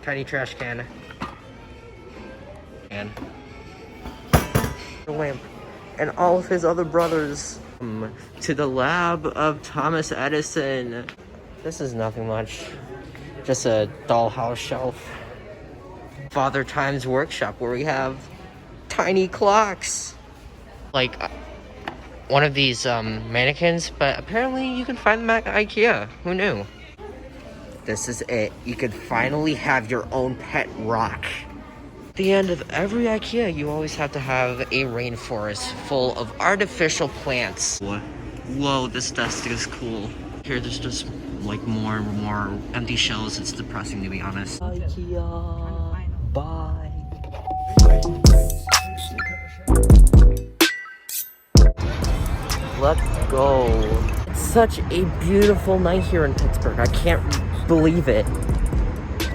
tiny trash can. And the lamp. And all of his other brothers. To the lab of Thomas Edison. This is nothing much. Just a dollhouse shelf. Father Time's workshop where we have tiny clocks. Like one of these mannequins, but apparently you can find them at IKEA. Who knew? This is it. You could finally have your own pet rock. At the end of every IKEA, you always have to have a rainforest full of artificial plants. Whoa, this desk is cool. Here, there's just like more and more empty shells. It's depressing, to be honest. IKEA, bye. Let's go. It's such a beautiful night here in Pittsburgh. I can't believe it.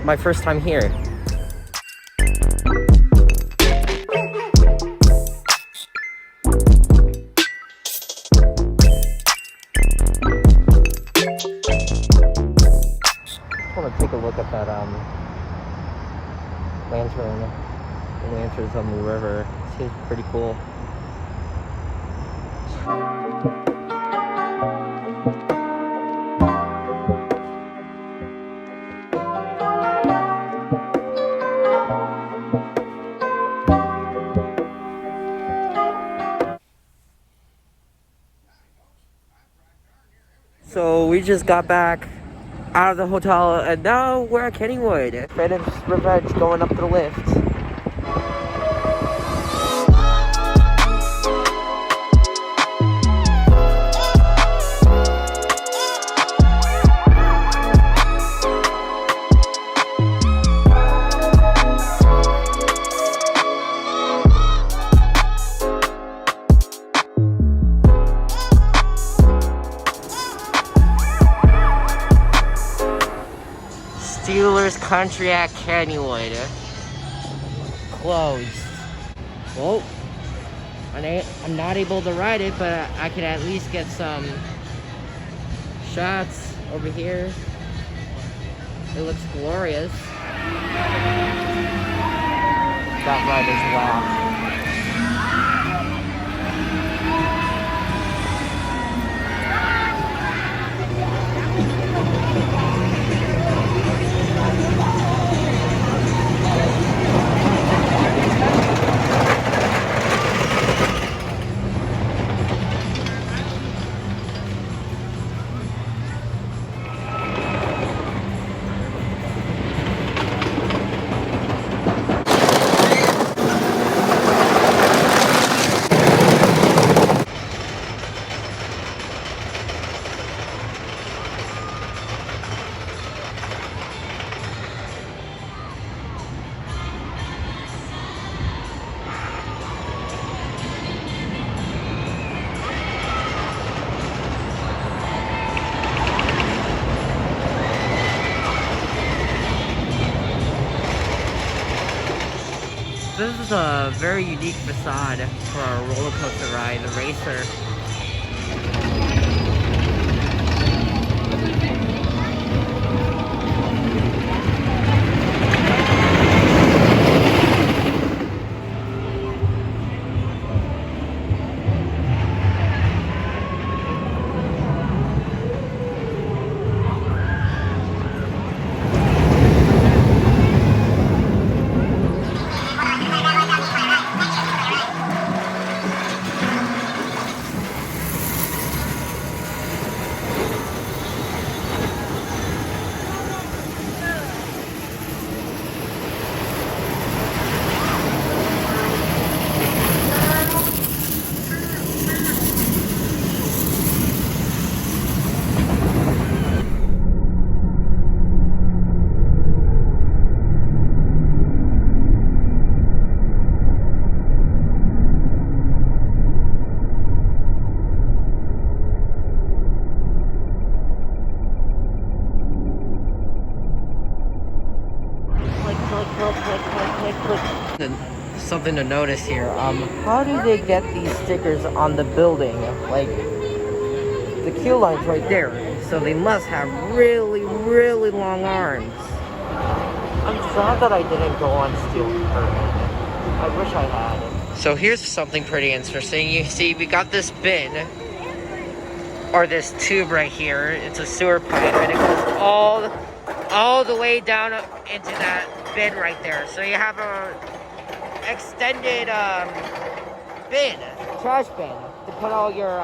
My first time here. I want to take a look at that lantern. The lanterns on the river. It seems pretty cool. So we just got back out of the hotel and now we're at Kennywood. Finished revenge going up the lift. Steelers country at Kennywood. Closed. Well, I'm not able to ride it, but I can at least get some shots over here. It looks glorious. That ride is locked. This is a very unique facade for a roller coaster ride, the Racer. Something to notice here. How do they get these stickers on the building? Like, the queue line's right there, so they must have really, really long arms. I'm sad that I didn't go on Steel Curtain. I wish I had. So here's something pretty interesting. You see, we got this bin, or this tube right here. It's a sewer pipe, and it goes all the way down into that bin right there. So you have a extended bin, trash bin, to put all your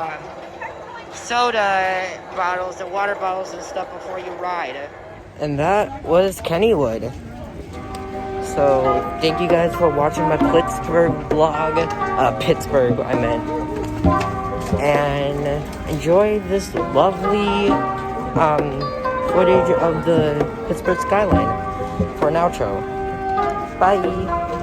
soda bottles and water bottles and stuff before you ride. And that was Kennywood. So thank you guys for watching my Pittsburgh vlog. Pittsburgh, I meant. And enjoy this lovely footage of the Pittsburgh skyline for an outro. Bye.